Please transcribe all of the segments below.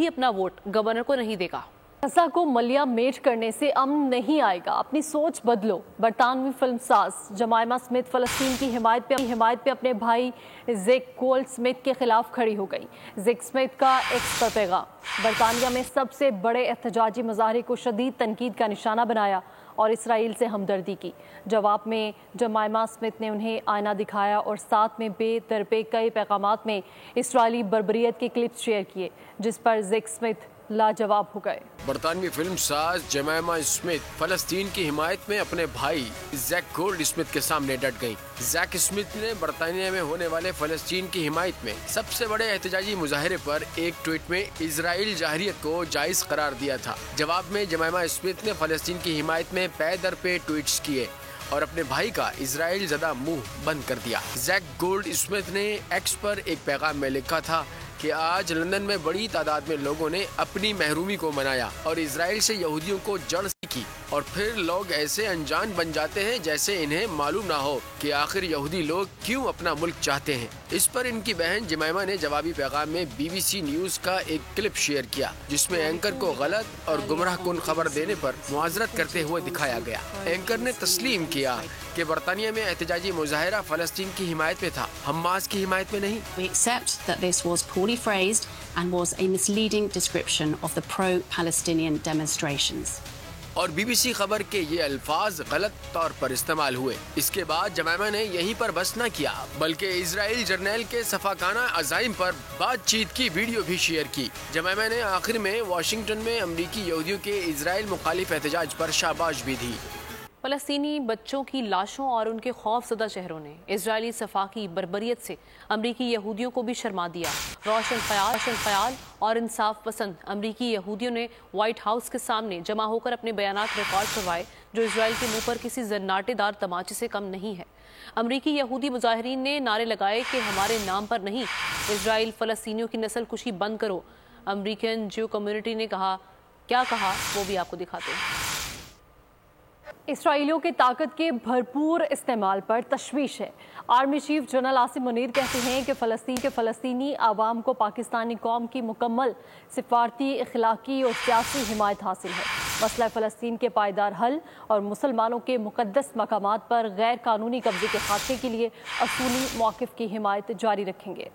अपना vote governor को नहीं देगा। غزہ کو ملیہ میٹ کرنے سے امن نہیں آئے گا، اپنی سوچ بدلو۔ برطانوی فلم ساز جمائمہ سمتھ فلسطین کی حمایت پہ اپنے بھائی زیک گولڈ سمتھ کے خلاف کھڑی ہو گئی۔ زیک سمتھ کا ایکس پر پیغام برطانیہ میں سب سے بڑے احتجاجی مظاہرے کو شدید تنقید کا نشانہ بنایا اور اسرائیل سے ہمدردی کی۔ جواب میں جمائمہ سمتھ نے انہیں آئینہ دکھایا اور ساتھ میں بے درپے کئی پیغامات میں اسرائیلی بربریت کے کلپس شیئر کیے، جس پر زیک سمتھ لاجواب ہو گئے۔ برطانوی فلم ساز جمائمہ سمتھ فلسطین کی حمایت میں اپنے بھائی زیک گولڈ سمتھ کے سامنے ڈٹ گئی۔ زیک سمتھ نے برطانیہ میں ہونے والے فلسطین کی حمایت میں سب سے بڑے احتجاجی مظاہرے پر ایک ٹویٹ میں اسرائیل جارحیت کو جائز قرار دیا تھا۔ جواب میں جمائمہ سمتھ نے فلسطین کی حمایت میں پے در پے ٹویٹس کیے اور اپنے بھائی کا اسرائیل زدہ منہ بند کر دیا۔ زیک گولڈ سمتھ نے ایکس پر ایک پیغام میں لکھا تھا کہ آج لندن میں بڑی تعداد میں لوگوں نے اپنی محرومی کو منایا اور اسرائیل سے یہودیوں کو جڑ کی، اور پھر لوگ ایسے انجان بن جاتے ہیں جیسے انہیں معلوم نہ ہو کہ آخر یہودی لوگ کیوں اپنا ملک چاہتے ہیں۔ اس پر ان کی بہن جمائمہ نے جوابی پیغام میں BBC نیوز کا ایک کلپ شیئر کیا، جس میں اینکر کو غلط اور گمراہ کن خبر دینے پر معذرت کرتے ہوئے دکھایا گیا۔ اینکر نے تسلیم کیا کہ برطانیہ میں احتجاجی مظاہرہ فلسطین کی حمایت میں تھا، حماس کی حمایت میں نہیں۔ We accept that this was poorly phrased and was a misleading description of the pro-Palestinian demonstrations. اور BBC خبر کے یہ الفاظ غلط طور پر استعمال ہوئے۔ اس کے بعد جمائمہ نے یہیں پر بس نہ کیا بلکہ اسرائیل جرنیل کے صفاقانہ عزائم پر بات چیت کی ویڈیو بھی شیئر کی۔ جمائمہ نے آخر میں واشنگٹن میں امریکی یہودیوں کے اسرائیل مخالف احتجاج پر شاباش بھی دی۔ فلسطینی بچوں کی لاشوں اور ان کے خوف زدہ چہروں نے اسرائیلی صفاقی بربریت سے امریکی یہودیوں کو بھی شرما دیا۔ روشن خیال اور انصاف پسند امریکی یہودیوں نے وائٹ ہاؤس کے سامنے جمع ہو کر اپنے بیانات ریکارڈ کروائے، جو اسرائیل کے منہ پر کسی زناٹے دار تماچے سے کم نہیں ہے۔ امریکی یہودی مظاہرین نے نعرے لگائے کہ ہمارے نام پر نہیں، اسرائیل فلسطینیوں کی نسل کشی بند کرو۔ امریکن جیو کمیونٹی نے کیا کہا وہ بھی آپ کو دکھاتے ہیں۔ اسرائیلیوں کے طاقت کے بھرپور استعمال پر تشویش ہے۔ Army chief general Asim Munir کہتے ہیں کہ فلسطینی عوام کو پاکستانی قوم کی مکمل سفارتی، اخلاقی اور سیاسی حمایت حاصل ہے۔ مسئلہ فلسطین کے پائیدار حل اور مسلمانوں کے مقدس مقامات پر غیر قانونی قبضے کے خاتمے کے لیے اصولی موقف کی حمایت جاری رکھیں گے۔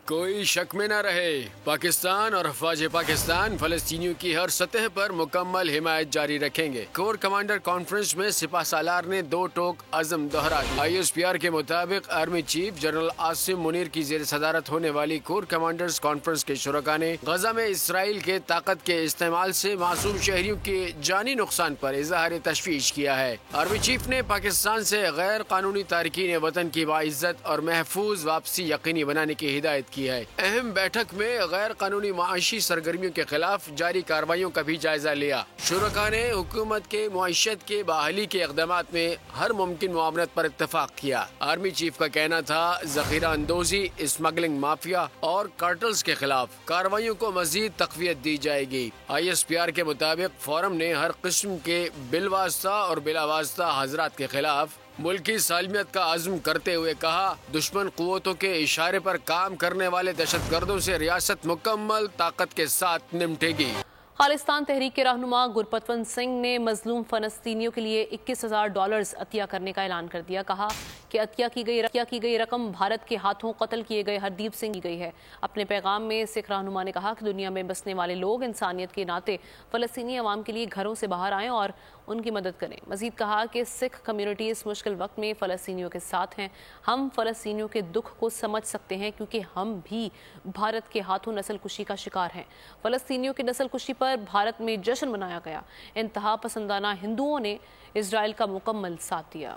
کوئی شک میں نہ رہے، پاکستان اور افواج پاکستان فلسطینیوں کی ہر سطح پر مکمل حمایت جاری رکھیں گے۔ کور کمانڈر کانفرنس میں سپہ سالار نے دو ٹوک عزم دہرا دیا۔ ISPR کے مطابق army chief general Asim Munir کی زیر صدارت ہونے والی کور کمانڈرز کانفرنس کے شرکاء نے غزہ میں اسرائیل کے طاقت کے استعمال سے معصوم شہریوں کے جانی نقصان پر اظہار تشویش کیا ہے۔ آرمی چیف نے پاکستان سے غیر قانونی تارکین وطن کی باعزت اور محفوظ واپسی یقینی بنانے کی ہدایت کی ہے۔ اہم بیٹھک میں غیر قانونی معاشی سرگرمیوں کے خلاف جاری کارروائیوں کا بھی جائزہ لیا۔ شرکاء نے حکومت کے معیشت کے بحالی کے اقدامات میں ہر ممکن معاونت پر اتفاق کیا۔ آرمی چیف کا کہنا تھا ذخیرہ اندوزی، اسمگلنگ مافیا اور کارٹلز کے خلاف کارروائیوں کو مزید تقویت دی جائے گی۔ ISPR کے مطابق فورم نے ہر قسم کے بالواسطہ اور بلا واسطہ حضرات کے خلاف ملکی سالمیت کا عزم کرتے ہوئے کہا، دشمن قوتوں کے اشارے پر کام کرنے والے دہشت گردوں سے ریاست مکمل طاقت کے ساتھ نمٹے گی۔ خالصتان تحریک کے رہنما گرپتون سنگھ نے مظلوم فلسطینیوں کے لیے $21,000 عطیہ کرنے کا اعلان کر دیا۔ کہا کہ عطیہ کی گئی رقم بھارت کے ہاتھوں قتل کیے گئے ہردیپ سنگھ کی گئی ہے۔ اپنے پیغام میں سکھ رہنما نے کہا کہ دنیا میں بسنے والے لوگ انسانیت کے ناطے فلسطینی عوام کے لیے گھروں سے باہر آئیں اور ان کی مدد کریں۔ مزید کہا کہ سکھ کمیونٹی اس مشکل وقت میں فلسطینیوں کے ساتھ ہیں۔ ہم فلسطینیوں کے دکھ کو سمجھ سکتے ہیں کیونکہ ہم بھی بھارت کے ہاتھوں نسل کشی کا شکار ہیں۔ فلسطینیوں کی نسل کشی پر بھارت میں جشن منایا گیا۔ انتہا پسندانہ ہندوؤں نے اسرائیل کا مکمل ساتھ دیا۔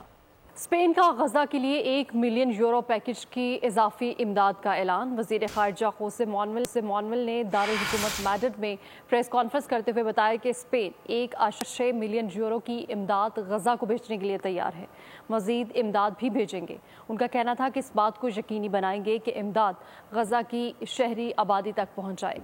اسپین کا غزہ کے لیے €1 ملین پیکج کی اضافی امداد کا اعلان۔ وزیر خارجہ خوسے مانویل نے دارالحکومت میڈرڈ میں پریس کانفرنس کرتے ہوئے بتایا کہ اسپین €1.6 ملین کی امداد غزہ کو بھیجنے کے لیے تیار ہے، مزید امداد بھی بھیجیں گے۔ ان کا کہنا تھا کہ اس بات کو یقینی بنائیں گے کہ امداد غزہ کی شہری آبادی تک پہنچ جائے۔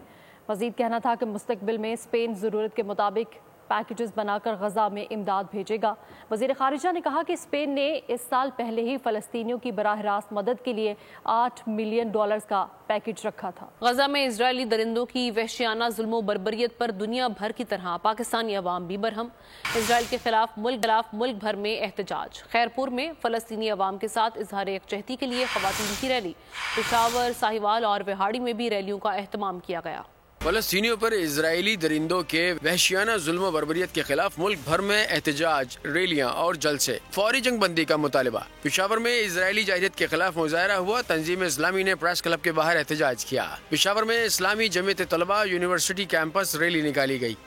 مزید کہنا تھا کہ مستقبل میں اسپین ضرورت کے مطابق पैकेजेस बनाकर गजा में इमदाद भेजेगा। वज़ीर ख़ारिजा ने कहा कि स्पेन ने इस साल पहले ही फ़लस्तीनियों की बराह रास्त मदद के लिए $8 मिलियन का पैकेज रखा था। गजा में इजरायली दरिंदों की वहशियाना जुल्म बर्बरियत पर दुनिया भर की तरह पाकिस्तानी अवाम भी बरहम। इजराइल के खिलाफ मुल्क भर में एहतजाज। खैरपुर में फ़लस्तीनी अवाम के साथ इजहार यकजहती के लिए ख़वातीन की रैली। पेशावर, साहिवाल और विहाड़ी में भी रैलियों का एहतमाम किया गया। फलस्तीनियों पर इजरायली दरिंदों के वहशियाना जुल्म बर्बरियत के खिलाफ मुल्क भर में एहतजाज, रैलियां और जलसे। फौरी जंग बंदी का मुतालबा। पेशावर में इजरायली जाहिलियत के खिलाफ मुजाहरा हुआ। तंजीम इस्लामी ने प्रेस क्लब के बाहर एहतजाज किया। पेशावर में इस्लामी जमीयत तलबा यूनिवर्सिटी कैंपस रैली निकाली गई।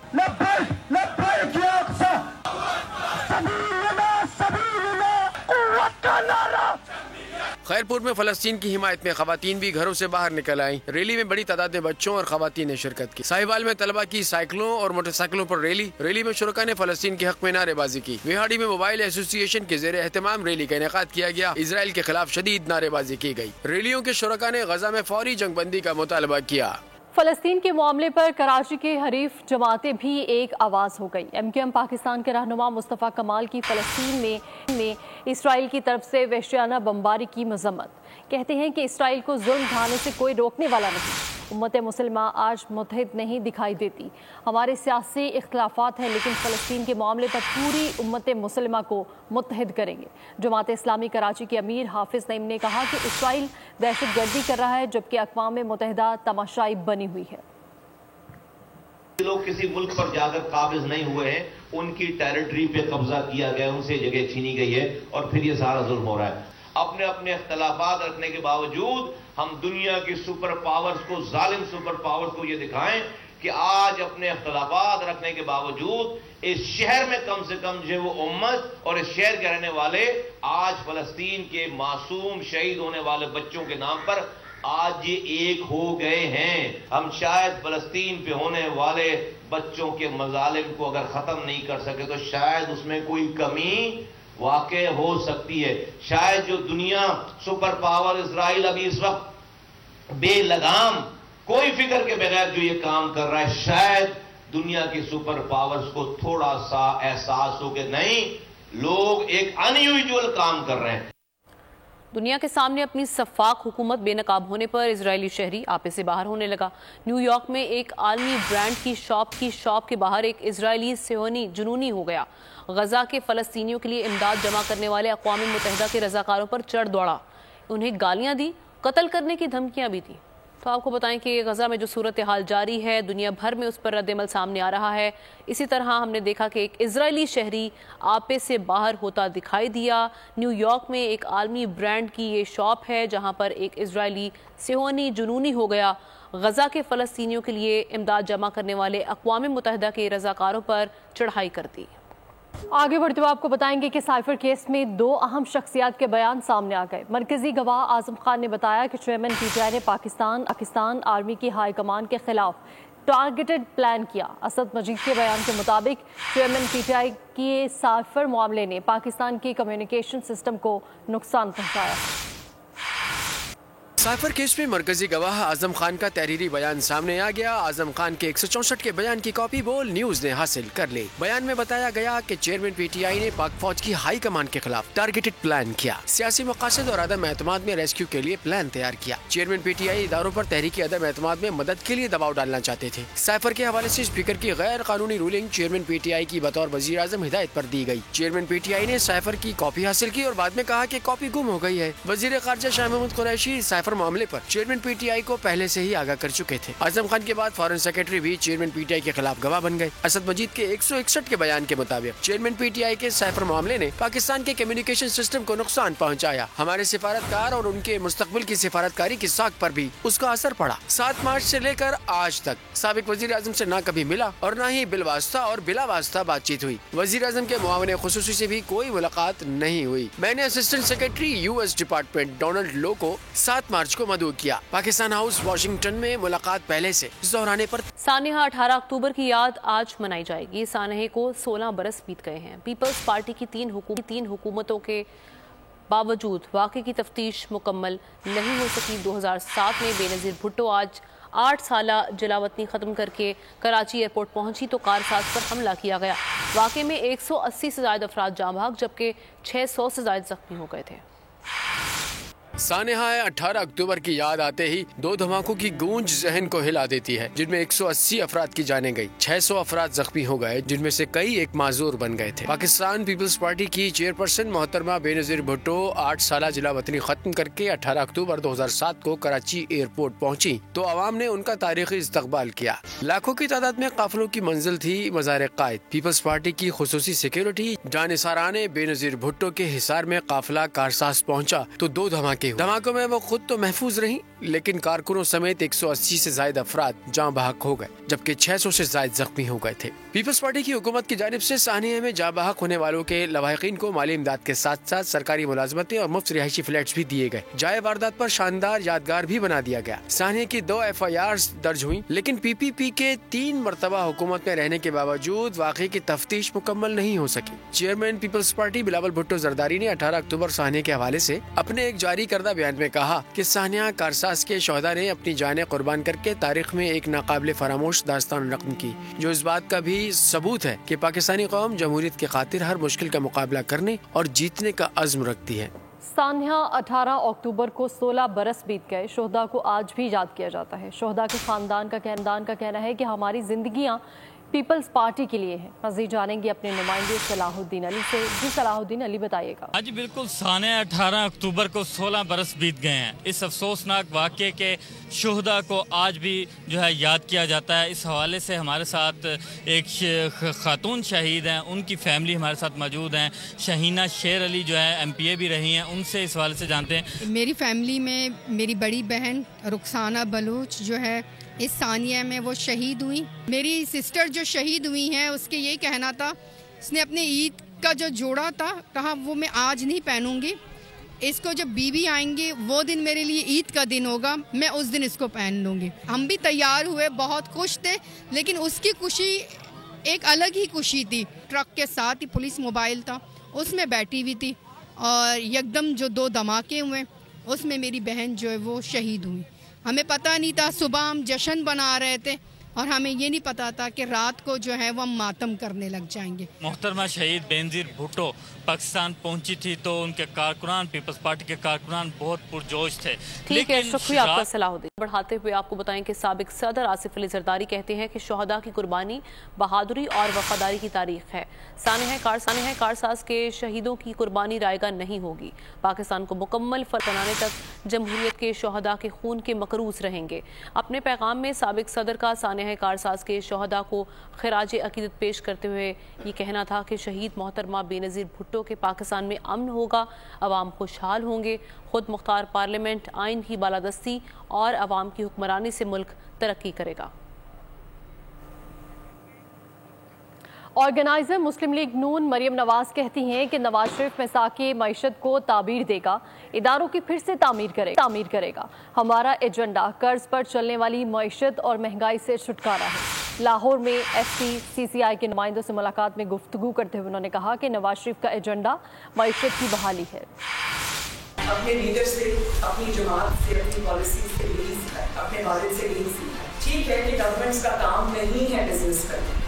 खैरपुर में फलस्तीन की हिमायत में खवातीन भी घरों से बाहर निकल आई। रैली में बड़ी तादाद में बच्चों और खवातीन ने शिरकत की। साहिवाल में तलबा की साइकिलों और मोटरसाइकिलों पर रैली में शुरका ने फलस्तीन के हक में नारेबाजी की। विहाड़ी में मोबाइल एसोसिएशन के ज़ेरे एहतमाम रैली का इनेकाद किया गया। इजराइल के खिलाफ शदीद नारेबाजी की गई। रैलियों के शुरका ने गजा में फौरी जंग बंदी का मुतालबा किया। फ़लस्तीन के मामले पर कराची के हरीफ जमातें भी एक आवाज़ हो गई। MQM पाकिस्तान के रहनुमा मुस्तफ़ा कमाल की फ़लस्तीन में इसराइल की तरफ से वहशियाना बमबारी की मज़म्मत। कहते हैं कि इसराइल को जुल्म ढाने से कोई रोकने वाला नहीं। उम्मत मुसलिमा आज मुत्तहिद नहीं दिखाई देती। हमारे सियासी इख्तिलाफात हैं, लेकिन फ़लस्तीन के मामले पर पूरी उम्मत मुसलिमा को मुत्तहिद करेंगे। जमात इस्लामी कराची के अमीर हाफिज नईम ने कहा कि इसराइल दहशत गर्दी कर रहा है, जबकि अक़वाम मुत्तहिदा तमाशाई बनी हुई है। लोग किसी मुल्क पर जाकर काबिज नहीं हुए हैं, उनकी टेरिटरी पे कब्जा किया गया, उनसे जगह छीनी गई है और फिर ये सारा जुल्म हो रहा है। अपने अपने इख्तलाफात रखने के बावजूद हम दुनिया की सुपर पावर्स को, जालिम सुपर पावर्स को ये दिखाएं कि आज अपने इख्तलाफात रखने के बावजूद इस शहर में कम से कम जो वो उम्मत और इस शहर के रहने वाले आज फलस्तीन के मासूम शहीद होने वाले बच्चों के नाम पर आज ये एक हो गए हैं। हम शायद फलस्तीन पे होने वाले बच्चों के मजालिम को अगर खत्म नहीं कर सके तो शायद उसमें कोई कमी वाक़ई हो सकती है। शायद जो दुनिया सुपर पावर इजराइल अभी इस वक्त बेलगाम कोई फिक्र के बगैर जो ये काम कर रहा है, शायद दुनिया की सुपर पावर्स को थोड़ा सा एहसास हो कि नहीं, लोग एक अनयूजुअल काम कर रहे हैं। दुनिया के सामने अपनी सफाक हुकूमत बेनकाब होने पर इजरायली शहरी आपे से बाहर होने लगा। न्यूयॉर्क में एक आलमी ब्रांड की शॉप के बाहर एक इजरायली सेहनी जुनूनी हो गया। गजा के फ़लस्तीनियों के लिए इमदाद जमा करने वाले अक़वाम मुत्तहिदा के रज़ाकारों पर चढ़ दौड़ा, उन्हें गालियाँ दी, कत्ल करने की धमकियाँ भी दी। तो आपको बताएं कि गजा में जो सूरत हाल जारी है, दुनिया भर में उस पर रद्दमल सामने आ रहा है। इसी तरह हमने देखा कि एक इजरायली शहरी आपे से बाहर होता दिखाई दिया। न्यूयॉर्क में एक आलमी ब्रांड की ये शॉप है जहां पर एक इजरायली सेहनी जुनूनी हो गया। गजा के फ़लस्तीनियों के लिए इमदाद जमा करने वाले अक़वाम मुत्तहिदा के रज़ाकारों पर चढ़ाई कर दी। आगे बढ़ते हुए आपको बताएंगे कि साइफर केस में 2 अहम शख्सियात के बयान सामने आ गए। मरकजी गवाह आजम खान ने बताया कि चेयरमैन PTI ने पाकिस्तान आर्मी की हाई कमान के खिलाफ टारगेटेड प्लान किया। असद मजीद के बयान के मुताबिक चेयरमैन PTI के साइफर मामले ने पाकिस्तान की कम्युनिकेशन सिस्टम को नुकसान पहुंचाया। साइफर केस में मरकजी गवाह आजम खान का तहरीरी बयान सामने आ गया। आजम खान के 164 के बयान की कॉपी बोल न्यूज ने हासिल कर ली। बयान में बताया गया कि चेयरमैन PTI ने पाक फौज की हाई कमान के खिलाफ टारगेटेड प्लान किया, सियासी मकासद और अदम एतमाद में रेस्क्यू के लिए प्लान तैयार किया। चेयरमैन PTI इदारों पर तहरीकी अदम एतमाद में मदद के लिए दबाव डालना चाहते थे। साइफर के हवाले से स्पीकर की गैर कानूनी रूलिंग चेयरमैन PTI की बतौर वजीर आजम हिदायत पर दी गई। चेयरमैन PTI ने साइफर की कॉपी हासिल की और बाद में कहा कि कॉपी गुम हो गई है। वजीर खारजा शाह महमूद कुरैशी साइफर मामले पर चेयरमैन PTI को पहले से ही आगाह कर चुके थे। आजम खान के बाद फॉरेन सेक्रेटरी भी चेयरमैन PTI के खिलाफ गवाह बन गए। असद मजीद के 161 के बयान के मुताबिक चेयरमैन PTI के साइफर मामले ने पाकिस्तान के कम्युनिकेशन सिस्टम को नुकसान पहुंचाया। हमारे सिफारतकार और उनके मुस्तकबिल की सिफारतकारी की साख पर भी उसका असर पड़ा। 7 मार्च से लेकर आज तक साबिक वजीर आजम से न कभी मिला और न ही बिलवास्ता और बिला वास्ता बातचीत हुई। वजीर आजम के मुआविन खुसूसी से भी कोई मुलाकात नहीं हुई। मैंने assistant secretary US department Donald Lu को 7 मार्च को मदऊ किया। पाकिस्तान हाउस वाशिंगटन में मुलाकात पहले से दोहराने पर सानहा 18 अक्टूबर की याद आज मनाई जाएगी। सानहे को 16 बरस बीत गए हैं। पीपल्स पार्टी की 3 हुकूमतों के बावजूद वाक़े की तफ्तीश मुकम्मल नहीं हो सकी। 2007 में बेनज़ीर भुट्टो आज 8 سالہ جلاوطنی ختم کر کے کراچی ایئرپورٹ پہنچی تو کار ساز پر حملہ کیا گیا۔ واقعے میں 180 سے زائد افراد جاں بحق جبکہ 600 سے زائد زخمی ہو گئے تھے۔ سانحہ 18 اکتوبر کی یاد آتے ہی 2 دھماکوں کی گونج ذہن کو ہلا دیتی ہے، جن میں 180 افراد کی جانیں گئی، 600 افراد زخمی ہو گئے، جن میں سے کئی ایک معذور بن گئے تھے۔ پاکستان پیپلز پارٹی کی چیئرپرسن محترمہ بے نظیر بھٹو 8 سالہ جلا وطنی ختم کر کے 18 اکتوبر 2007 کو کراچی ایئرپورٹ پہنچی تو عوام نے ان کا تاریخی استقبال کیا۔ لاکھوں کی تعداد میں قافلوں کی منزل تھی مزار قائد۔ پیپلز پارٹی کی خصوصی سیکیورٹی جانثارانے بے نظیر بھٹو کے حصار میں قافلہ کارساز پہنچا تو 2 دھماکوں میں وہ خود تو محفوظ رہیں لیکن کارکنوں سمیت 180 سے زائد افراد جاں بحق ہو گئے جبکہ 600 سے زائد زخمی ہو گئے تھے۔ پیپلز پارٹی کی حکومت کی جانب سے سانحہ میں جاں بحق ہونے والوں کے لواحقین کو مالی امداد کے ساتھ ساتھ سرکاری ملازمتیں اور مفت رہائشی فلیٹس بھی دیے گئے۔ جائے واردات پر شاندار یادگار بھی بنا دیا گیا۔ سانحہ کی 2 FIRs درج ہوئیں لیکن PPP کے 3 مرتبہ حکومت میں رہنے کے باوجود واقعے کی تفتیش مکمل نہیں ہو سکی۔ چیئرمین پیپلز پارٹی بلاول بھٹو زرداری نے 18 اکتوبر سانحہ کے حوالے سے اپنے ایک جاری کردہ بیان میں کہا کہ سانحہ کارساز کے شہداء نے اپنی جانیں قربان کر کے تاریخ میں ایک ناقابل فراموش داستان رقم کی، جو اس بات کا بھی ثبوت ہے کہ پاکستانی قوم جمہوریت کی خاطر ہر مشکل کا مقابلہ کرنے اور جیتنے کا عزم رکھتی ہے۔ سانحہ 18 اکتوبر کو 16 برس بیت گئے، شہداء کو آج بھی یاد کیا جاتا ہے۔ شہداء کے خاندان کا کہنا ہے کہ ہماری زندگیاں پیپلز پارٹی کے لیے ہیں۔ مزید جانیں گے اپنے نمائندے صلاح الدین علی سے۔ جی صلاح الدین علی بتائیے گا۔ جی بالکل، سانحہ 18 اکتوبر کو 16 برس بیت گئے ہیں۔ اس افسوسناک واقعے کے شہداء کو آج بھی جو ہے یاد کیا جاتا ہے۔ اس حوالے سے ہمارے ساتھ ایک خاتون شہید ہیں، ان کی فیملی ہمارے ساتھ موجود ہیں۔ شہینہ شیر علی جو ہے MPA بھی رہی ہیں، ان سے اس حوالے سے جانتے ہیں۔ میری فیملی میں میری بڑی بہن رخسانہ بلوچ جو ہے اس سانحہ میں وہ شہید ہوئی۔ میری سسٹر جو شہید ہوئی ہیں اس کے یہی کہنا تھا، اس نے اپنے عید کا جو جوڑا تھا کہا وہ میں آج نہیں پہنوں گی، اس کو جب بیوی آئیں گے وہ دن میرے لیے عید کا دن ہوگا، میں اس دن اس کو پہن لوں گی۔ ہم بھی تیار ہوئے، بہت خوش تھے، لیکن اس کی خوشی ایک الگ ہی خوشی تھی۔ ٹرک کے ساتھ ہی پولیس موبائل تھا، اس میں بیٹھی ہوئی تھی اور یکدم جو 2 دھماکے ہوئے اس میں میری بہن جو ہے وہ شہید ہوئی۔ ہمیں پتہ نہیں تھا، صبح ہم جشن بنا رہے تھے اور ہمیں یہ نہیں پتا تھا کہ رات کو جو ہے وہ ہم ماتم کرنے لگ جائیں گے۔ محترمہ شہید بے نظیر بھٹو پاکستان پہنچی تھی تو ان کے کارکنان، پیپلز پارٹی کے کارکنان بہت پرجوش تھے۔ ٹھیک ہے، شکریہ آپ کا صلاح الدین۔ بڑھاتے ہوئے آپ کو بتائیں کہ سابق صدر آصف علی زرداری کہتے ہیں کہ شہداء کی قربانی بہادری اور وفاداری کی تاریخ ہے۔ سانحہ کارساز کے شہیدوں کی قربانی رائے گاہ نہیں ہوگی۔ پاکستان کو مکمل فرق بنانے تک جمہوریت کے شہداء کے خون کے مقروض رہیں گے۔ اپنے پیغام میں سابق صدر کا سانحہ کارساز کے شہداء کو خراج عقیدت پیش کرتے ہوئے یہ کہنا تھا کہ شہید محترمہ بے نظیر بھٹو کے پاکستان میں امن ہوگا، عوام خوشحال ہوں گے، خود مختار پارلیمنٹ، آئین کی بالادستی اور عوام کی حکمرانی سے ملک ترقی کرے گا۔ آرگنائزر مسلم لیگ نون مریم نواز کہتی ہیں کہ نواز شریف مساق معیشت کو تعبیر دے گا، اداروں کی پھر سے تعمیر کرے گا۔ ہمارا ایجنڈا قرض پر چلنے والی معیشت اور مہنگائی سے چھٹکارا ہے۔ لاہور میں FT/CCI کے نمائندوں سے ملاقات میں گفتگو کرتے ہوئے انہوں نے کہا کہ نواز شریف کا ایجنڈا معیشت کی بحالی ہے۔ اپنے لیڈر سے، اپنی جماعت سے، اپنی پالیسیز سے یہی سیکھا ہے، اپنے والد سے یہی سیکھا ہے۔ ٹھیک ہے کہ گورنمنٹس کا کام نہیں ہے بزنس کرنا،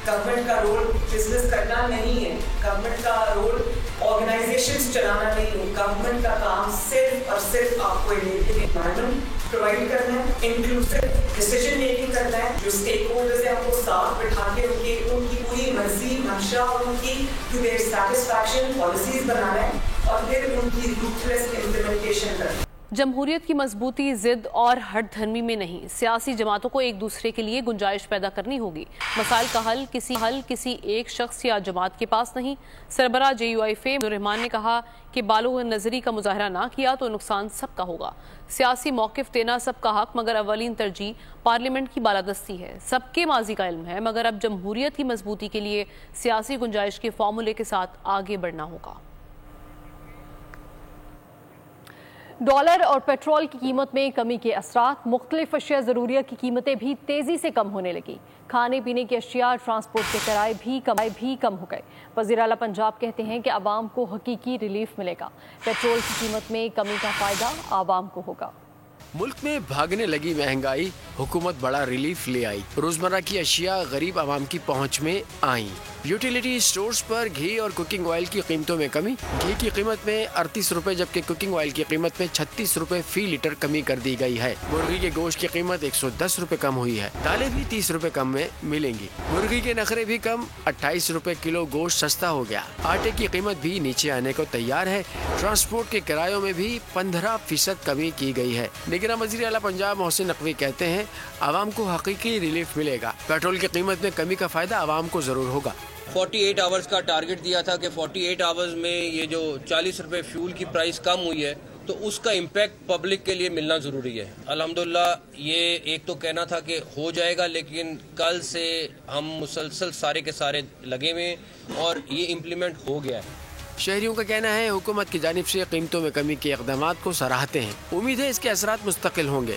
گورنمنٹ کا رول بزنس کرنا نہیں ہے، گورنمنٹ کا رول آرگنائزیشنز چلانا نہیں ہے۔ گورنمنٹ کا کام صرف اور صرف آپ کو انوائرمنٹ پرووائڈ کرنا ہے، انکلوسیو ڈیسیژن میکنگ کرنا ہے، جو اسٹیک ہولڈرز ہیں آپ کو ساتھ بٹھا کے ان کی پوری مرضی منشا اور ان کی ٹو دیئر سیٹسفیکشن پالیسیز بنانا ہے اور پھر ان کی روتھلیس امپلیمنٹیشن کرنا ہے۔ جمہوریت کی مضبوطی ضد اور ہٹ دھرمی میں نہیں، سیاسی جماعتوں کو ایک دوسرے کے لیے گنجائش پیدا کرنی ہوگی۔ مسائل کا حل کسی ایک شخص یا جماعت کے پاس نہیں۔ سربراہ JUIF الرحمان نے کہا کہ بالغ نظری کا مظاہرہ نہ کیا تو نقصان سب کا ہوگا۔ سیاسی موقف دینا سب کا حق، مگر اولین ترجیح پارلیمنٹ کی بالادستی ہے۔ سب کے ماضی کا علم ہے، مگر اب جمہوریت کی مضبوطی کے لیے سیاسی گنجائش کے فارمولے کے ساتھ آگے بڑھنا ہوگا۔ डॉलर और पेट्रोल की कीमत में कमी के असरात, मुख्तलिफ अशिया ज़रूरिया की कीमतें भी तेज़ी से कम होने लगी। खाने पीने की अशिया, ट्रांसपोर्ट के किराए भी कम हो गए। वज़ीर आला पंजाब कहते हैं कि आवाम को हकीकी रिलीफ मिलेगा। पेट्रोल की कीमत में कमी का फ़ायदा आवाम को होगा। मुल्क में भागने लगी महंगाई, हुकूमत बड़ा रिलीफ ले आई। रोजमर्रा की अशिया गरीब आवाम की पहुंच में आई। यूटिलिटी स्टोर्स पर घी और कुकिंग ऑयल की कीमतों में कमी। घी की कीमत में 38 रुपए जबकि कुकिंग ऑयल की कीमत में 36 रुपए फी लीटर कमी कर दी गई है। मुर्गी के गोश्त की कीमत 110 रुपए कम हुई है। दालें भी 30 रुपए कम में मिलेंगी। मुर्गी के नखरे भी कम, 28 रुपए किलो गोश्त सस्ता हो गया। आटे की कीमत भी नीचे आने को तैयार है। ट्रांसपोर्ट के किरायों में भी 15% कमी की गई है। लेकिन वज़ीर आला पंजाब मोहसिन नकवी कहते हैं आवाम को हकीकी रिलीफ मिलेगा। पेट्रोल की कीमत में कमी का फायदा आवाम को जरूर होगा। 48 आवर्स का टारगेट दिया था कि 48 आवर्स में ये जो 40 रुपए फ्यूल की प्राइस कम हुई है तो उसका इम्पैक्ट पब्लिक के लिए मिलना ज़रूरी है। अल्हम्दुलिल्लाह ये एक तो कहना था कि हो जाएगा, लेकिन कल से हम मुसलसल सारे के सारे लगे हुए और ये इम्प्लीमेंट हो गया है। शहरियों का कहना है हुकूमत की जानिब से कीमतों में कमी के इक़दामात को सराहते हैं। उम्मीद है इसके असरात मुस्तकिल होंगे।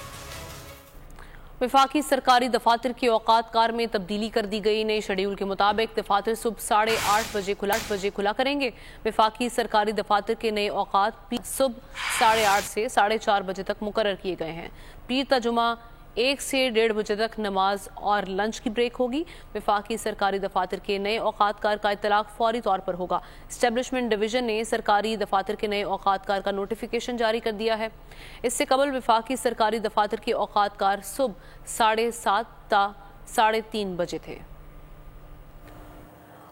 वफाकी सरकारी दफातर की औकात कार में तब्दीली कर दी गई। नए शेड्यूल के मुताबिक दफातर सुबह 8:30 बजे खुला करेंगे। वफाकी सरकारी दफातर के नए औकात सुबह 8:30 से 4:30 बजे तक मुकर्रर किए गए हैं। पीर ता जुमा 1 से 1:30 बजे तक नमाज और लंच की ब्रेक होगी। वफाकी सरकारी दफातर के नए औकात कार का इतलाक फौरी तौर पर होगा। इस्टेब्लिशमेंट डिवीजन ने सरकारी दफातर के नए औकात कार का नोटिफिकेशन जारी कर दिया है। इससे कबल वफाकी सरकारी दफातर के औकात कार सुबह 7:30 ता 3:30 बजे थे।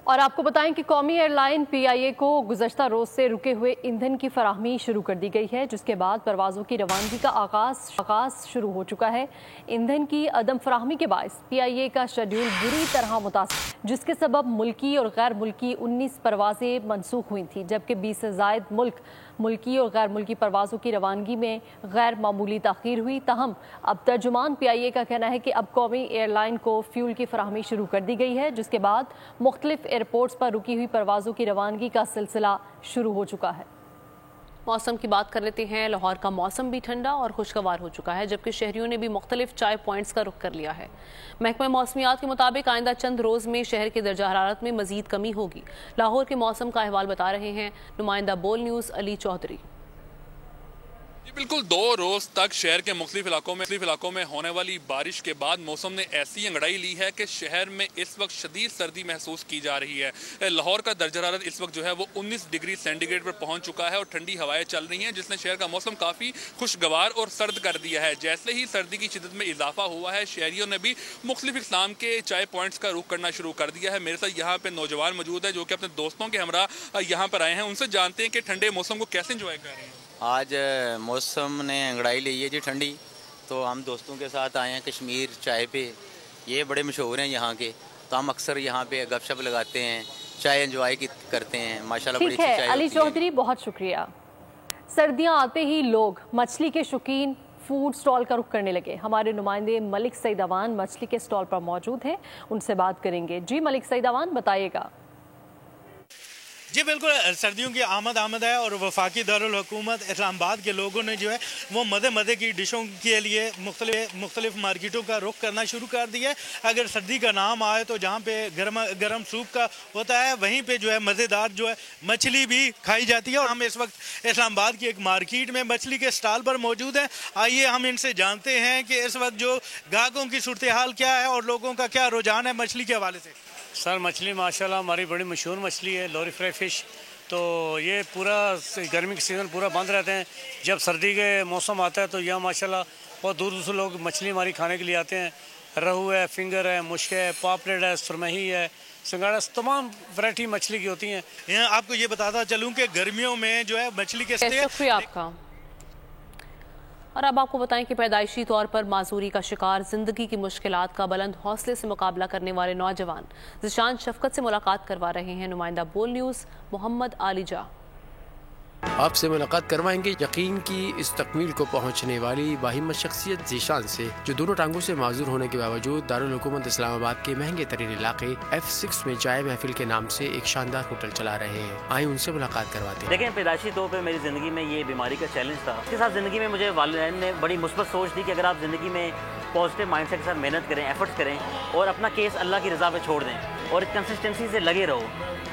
और आपको बताएं कि कौमी एयरलाइन PIA को गुज़श्ता रोज़ से रुके हुए ईंधन की फराहमी शुरू कर दी गई है, जिसके बाद परवाज़ों की रवानगी का आगाज़ शुरू हो चुका है। ईंधन की अदम फराहमी के बायस PIA का शेड्यूल बुरी तरह मुतासर, जिसके सबब मुल्की और गैर मुल्की 19 परवाज़ें मनसूख हुई थी, जबकि 20 से ज़ायद मुल्की और गैर मुल्की परवाज़ों की रवानगी में गैर मामूली ताख़ीर हुई। तहम अब तर्जुमान PIA का कहना है कि अब कौमी एयरलाइन को फ्यूल की फराहमी शुरू कर दी गई है, जिसके बाद मुख्तलिफ एयरपोर्ट्स पर रुकी हुई परवाज़ों की रवानगी का सिलसिला शुरू हो चुका है। मौसम की बात कर लेते हैं। लाहौर का मौसम भी ठंडा और खुशगवार हो चुका है, जबकि शहरियों ने भी मुख्तलिफ चाय पॉइंट्स का रुख कर लिया है। महकमा मौसमियात के मुताबिक आइंदा चंद रोज़ में शहर के दर्जा हरारत में मजीद कमी होगी। लाहौर के मौसम का अहवाल बता रहे हैं नुमाइंदा बोल न्यूज़ अली चौधरी। बिल्कुल 2 रोज तक शहर के मुख्तलिफ इलाकों में होने वाली बारिश के बाद मौसम ने ऐसी अंगड़ाई ली है कि शहर में इस वक्त शदीद सर्दी महसूस की जा रही है। लाहौर का दर्जा हरारत इस वक्त जो है वो 19 डिग्री सेंटीग्रेड पर पहुंच चुका है और ठंडी हवाएं चल रही हैं, जिसने शहर का मौसम काफ़ी खुशगवार और सर्द कर दिया है। जैसे ही सर्दी की शिद्दत में इजाफा हुआ है, शहरियों ने भी मुख्तलिफ इस्लाम के चाय पॉइंट्स का रुख करना शुरू कर दिया है। मेरे साथ यहाँ पे नौजवान मौजूद है जो कि अपने दोस्तों के हमरा यहाँ पर आए हैं। उनसे जानते हैं कि ठंडे मौसम को कैसे इंजॉय कर रहे हैं। आज मौसम ने अंगड़ाई ली है जी ठंडी, तो हम दोस्तों के साथ आए हैं कश्मीर चाय पे। ये बड़े मशहूर हैं यहाँ के, तो हम अक्सर यहाँ पे गपशप लगाते हैं, चाय एंजॉय करते हैं। माशाल्लाह बड़ी अच्छी चाय होती है। अली चौधरी बहुत शुक्रिया। सर्दियाँ आते ही लोग मछली के शौकीन फूड स्टॉल का रुख करने लगे। हमारे नुमाइंदे मलिक सईद अवान मछली के स्टॉल पर मौजूद हैं, उनसे बात करेंगे। जी मलिक सईद अवान, बताइएगा। जी बिल्कुल, सर्दियों की आमद है और वफाकी दारुल हुकूमत इस्लामाबाद के लोगों ने जो है वो मज़े की डिशों के लिए मुख्तलिफ मार्केटों का रुख करना शुरू कर दिया है। अगर सर्दी का नाम आए तो जहाँ पे गर्म सूप का होता है, वहीं पे जो है मज़ेदार जो है मछली भी खाई जाती है। और हम इस वक्त इस्लामाबाद की एक मार्केट में मछली के स्टॉल पर मौजूद हैं। आइए हम इनसे जानते हैं कि इस वक्त जो ग्राहकों की सूरत हाल क्या है और लोगों का क्या रुझान है मछली के हवाले से। सर मछली माशाल्लाह हमारी बड़ी मशहूर मछली है, लोरी फ्राई फिश। तो ये पूरा गर्मी के सीज़न पूरा बंद रहते हैं। जब सर्दी के मौसम आता है तो यहाँ माशाल्लाह बहुत दूर से लोग मछली हमारी खाने के लिए आते हैं। रहू है, फिंगर है, मुश्क है, पापलेट है, सुरमही है, सिंगाड़ा, तमाम वैरायटी मछली की होती हैं। यहाँ आपको ये बताता चलूँ कि गर्मियों में जो है मछली के शुक्रिया आपका। और अब आपको बताएं कि पैदाइशी तौर पर माजूरी का शिकार जिंदगी की मुश्किलात का बुलंद हौसले से मुकाबला करने वाले नौजवान ज़िशान शफकत से मुलाकात करवा रहे हैं नुमाइंदा बोल न्यूज़ मोहम्मद आलिजा। आपसे मुलाकात करवाएंगे यकीन की इस तकमील को पहुंचने वाली बाहिम्मत शख्सियत ज़ीशान से, जो दोनों टांगों से माजूर होने के बावजूद दारुल हुकूमत इस्लामाबाद के महंगे तरीन इलाके F6 में चाय महफिल के नाम से एक शानदार होटल चला रहे हैं। आए उनसे मुलाकात करवाते हैं। देखें, पैदाइशी तौर पे मेरी ज़िंदगी में ये बीमारी का चैलेंज था। इसके साथ ज़िंदगी में मुझे वालिदैन ने बड़ी मुस्बत सोच दी कि अगर आप ज़िंदगी में पॉजिटिव माइंडसेट के साथ मेहनत करें, एफर्ट्स करें और अपना केस अल्लाह की रज़ा पे छोड़ दें और कंसिस्टेंसी से लगे रहो,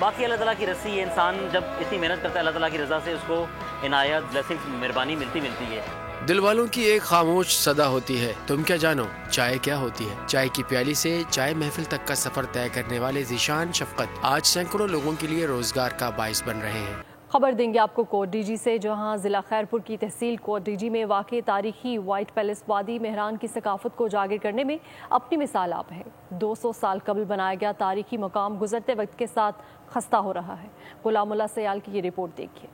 बाकी अल्लाह ताला की रस्सी, ये इंसान जब इतनी मेहनत करता है अल्लाह ताला की रज़ा से उसको इनायत, ब्लेसिंग्स, मेहरबानी मिलती है। दिल वालों की एक खामोश सदा होती है, तुम क्या जानो चाय क्या होती है। चाय की प्याली से चाय महफिल तक का सफर तय करने वाले ज़ीशान शफकत आज सैकड़ों लोगों के लिए रोजगार का बाइस बन रहे हैं। खबर देंगे आपको कोट डीजी से, जहां जिला खैरपुर की तहसील कोट डीजी में वाक़ तारीखी वाइट पैलेस वादी मेहरान की सकाफत को उजागर करने में अपनी मिसाल आप है। 200 साल कबल बनाया गया तारीखी मकाम गुजरते वक्त के साथ खस्ता हो रहा है। गुलामुल्लाह सयाल की ये रिपोर्ट देखिए।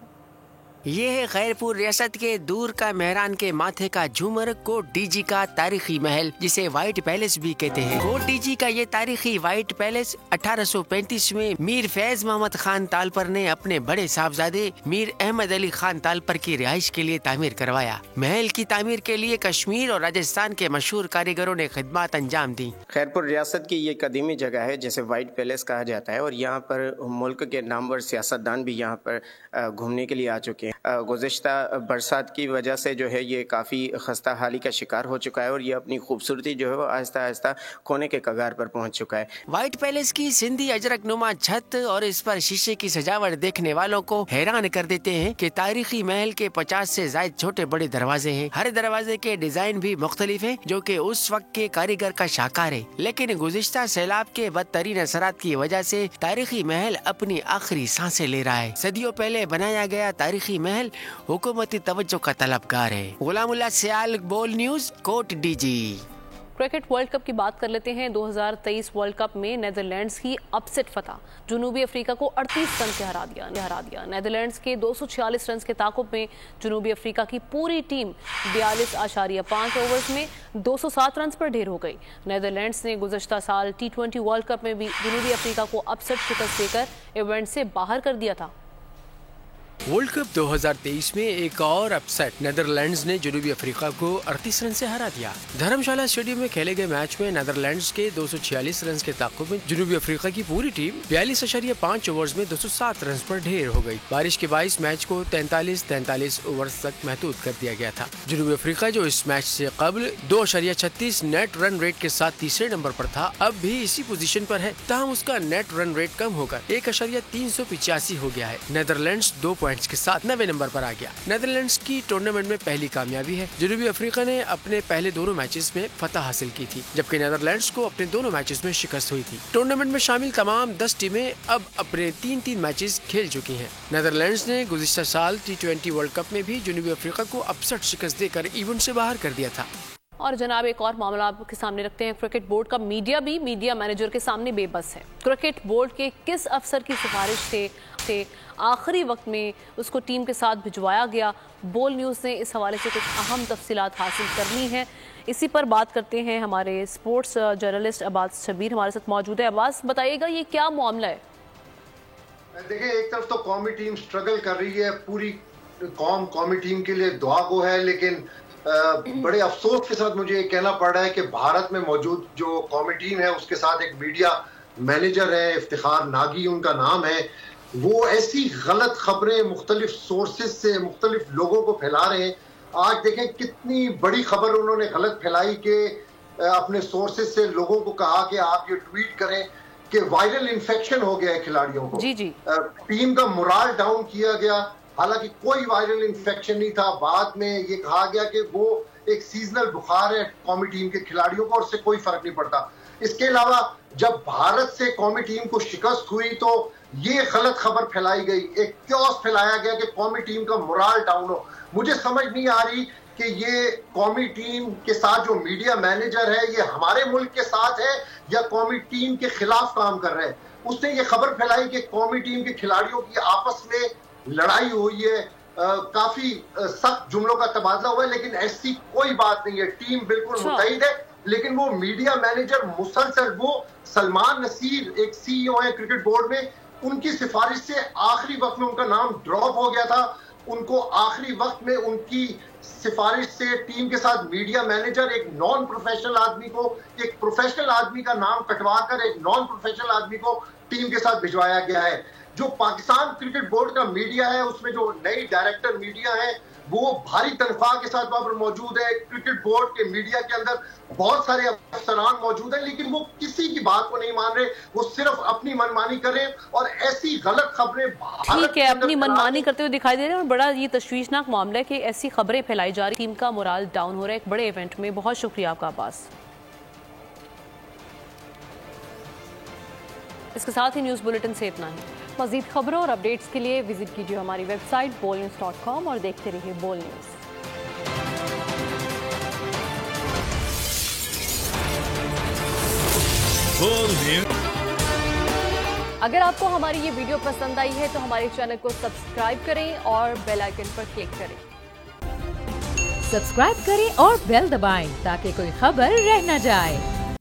ये है खैरपुर रियासत के दूर का मेहरान के माथे का झूमर कोट डीजी का तारीखी महल, जिसे व्हाइट पैलेस भी कहते हैं। कोट डीजी का ये तारीखी व्हाइट पैलेस 1835 में मीर फैज मोहम्मद खान तालपर ने अपने बड़े साहबजादे मीर अहमद अली खान तालपर की रिहाइश के लिए तामीर करवाया। महल की तामीर के लिए कश्मीर और राजस्थान के मशहूर कारीगरों ने खिदमत अंजाम दी। खैरपुर रियासत की ये कदीमी जगह है जिसे व्हाइट पैलेस कहा जाता है, और यहाँ पर मुल्क के नामवर सियासतदान भी यहाँ पर घूमने के लिए आ चुके हैं। गुज़िश्ता बरसात की वजह से जो है ये काफ़ी खस्ता हाली का शिकार हो चुका है, और ये अपनी खूबसूरती जो है वो आहिस्ता आहिस्ता खोने के कगार पर पहुंच चुका है। व्हाइट पैलेस की सिंधी अजरक नुमा छत और इस पर शीशे की सजावट देखने वालों को हैरान कर देते हैं कि तारीखी महल के 50 से ज्यादा छोटे बड़े दरवाजे हैं। हर दरवाजे के डिजाइन भी मुख्तलिफ है, जो कि उस वक्त के कारीगर का शाकार है। लेकिन गुज़िश्ता सैलाब के बदतरीन असरात की वजह से तारीखी महल अपनी आखिरी सांसें ले रहा है। सदियों पहले बनाया गया तारीखी महल हुकूमती तवज्जो का तलबगार है। गुलामुल्लाह सयाल, बोल न्यूज, कोट डीजी। क्रिकेट वर्ल्ड कप की बात कर लेते हैं। 2023 वर्ल्ड कप में नेदरलैंड्स की अपसेट फतह, जनूबी अफ्रीका को 38 रन से हरा दिया। नेदरलैंड्स के 246 रन के ताकुब में जनूबी अफ्रीका की पूरी टीम 42.5 ओवर्स में 207 रन पर ढेर हो गई। नेदरलैंड्स ने गुज़श्ता साल T20 वर्ल्ड कप में भी जनूबी अफ्रीका को अपसेट शिकस्त देकर इवेंट से बाहर कर दिया था। वर्ल्ड कप 2023 में एक और अपसेट, नेदरलैंड्स ने जनूबी अफ्रीका को 38 रन से हरा दिया। धर्मशाला स्टेडियम में खेले गए मैच में नेदरलैंड्स के 246 रन के ताकुब में जनूबी अफ्रीका की पूरी टीम 42.5 ओवर्स में 207 रन पर ढेर हो गई। बारिश के बाईस मैच को 43 ओवर्स तक महदूद कर दिया गया था। जनूबी अफ्रीका जो इस मैच से कबल 2.36 नेट रन रेट के साथ तीसरे नंबर पर था, अब भी इसी पोजीशन पर है, ताहम उसका नेट रन रेट कम होकर 1.385 हो गया है। नेदरलैंड्स 2 पॉइंट्स के साथ 9वें नंबर पर आ गया। नेदरलैंड्स की टूर्नामेंट में पहली कामयाबी है। जनूबी अफ्रीका ने अपने पहले दोनों मैचेस में फतह हासिल की थी, जबकि नेदरलैंड्स को अपने दोनों मैचेस में शिकस्त हुई थी। टूर्नामेंट में शामिल तमाम 10 टीमें अब अपने 3-3 मैचेस खेल चुकी हैं। नेदरलैंड्स ने गुज़िश्ता साल T20 वर्ल्ड कप में भी जनूबी अफ्रीका को अपसेट शिकस्त देकर इवेंट से बाहर कर दिया था। और जनाब, एक और मामला आपके सामने रखते हैं। क्रिकेट बोर्ड का मीडिया भी मीडिया मैनेजर के सामने बेबस है। क्रिकेट बोर्ड के किस अफसर की सिफारिश से आखिरी वक्त में उसको टीम के साथ भिजवाया गया? बोल न्यूज़ ने इस हवाले से कुछ अहम तफसीलात हासिल करनी है। इसी पर बात करते हैं। हमारे स्पोर्ट्स जर्नलिस्ट अब्बास शबीर हमारे साथ मौजूद है। अब्बास, बताइएगा ये क्या मामला है? देखिए, एक तरफ तो कौमी टीम स्ट्रगल कर रही है, पूरी कौम कौमी टीम के लिए दुआ गो है, लेकिन बड़े अफसोस के साथ मुझे ये कहना पड़ रहा है कि भारत में मौजूद जो कौमी टीम है उसके साथ एक मीडिया मैनेजर है, इफ्तिखार नागी उनका नाम है, वो ऐसी गलत खबरें मुख्तलिफ सोर्सेज से मुख्तलिफ लोगों को फैला रहे हैं। आज देखें कितनी बड़ी खबर उन्होंने गलत फैलाई कि अपने सोर्सेज से लोगों को कहा कि आप ये ट्वीट करें कि वायरल इन्फेक्शन हो गया है खिलाड़ियों को। जी। टीम का मोराल डाउन किया गया, हालांकि कोई वायरल इन्फेक्शन नहीं था। बाद में ये कहा गया कि वो एक सीजनल बुखार है कौमी टीम के खिलाड़ियों को और उससे कोई फर्क नहीं पड़ता। इसके अलावा जब भारत से कौमी टीम को शिकस्त हुई तो ये गलत खबर फैलाई गई, एक क्योस फैलाया गया कि कौमी टीम का मोराल डाउन हो। मुझे समझ नहीं आ रही कि ये कौमी टीम के साथ जो मीडिया मैनेजर है ये हमारे मुल्क के साथ है या कौमी टीम के खिलाफ काम कर रहे हैं। उसने ये खबर फैलाई कि कौमी टीम के खिलाड़ियों की आपस में लड़ाई हुई है, काफी सख्त जुमलों का तबादला हुआ है, लेकिन ऐसी कोई बात नहीं है। टीम बिल्कुल मुतहिद है, लेकिन वो मीडिया मैनेजर मुसलसल, वो सलमान नसीर एक CEO है क्रिकेट बोर्ड में, उनकी सिफारिश से आखिरी वक्त में उनका नाम ड्रॉप हो गया था। ان کو آخری وقت میں ان کی سفارش سے ٹیم کے ساتھ میڈیا مینیجر ایک نان پروفیشنل آدمی کو ایک پروفیشنل آدمی کا نام کٹوا کر ایک نان پروفیشنل آدمی کو ٹیم کے ساتھ بھجوایا گیا ہے. جو پاکستان کرکٹ بورڈ کا میڈیا ہے اس میں جو نئی ڈائریکٹر میڈیا ہے وہ بھاری تنخواہ کے ساتھ وہاں پر موجود ہے. کرکٹ بورڈ کے میڈیا کے اندر بہت سارے افسران موجود ہیں لیکن وہ کسی کی بات کو نہیں مان رہے, وہ صرف اپنی منمانی کریں اور ایسی غلط خبریں ٹھیک ہے اپنی منمانی کرتے ہوئے دکھائی دے رہے ہیں. اور بڑا یہ تشویشناک معاملہ ہے کہ ایسی خبریں پھیلائی جا رہی, ٹیم کا مورال ڈاؤن ہو رہا ہے ایک بڑے ایونٹ میں. بہت شکریہ آپ کا عباس. اس کے ساتھ ہی نیوز بلیٹن سے اتنا ہی. مزید خبروں اور اپڈیٹس کے لیے وزٹ کیجیے ہماری ویب سائٹ bolnews.com اور دیکھتے رہیے بول نیوز. اگر آپ کو ہماری یہ ویڈیو پسند آئی ہے تو ہمارے چینل کو سبسکرائب کریں اور بیل آئیکن پر کلک کریں. سبسکرائب کریں اور بیل دبائیں تاکہ کوئی خبر رہ نہ جائے.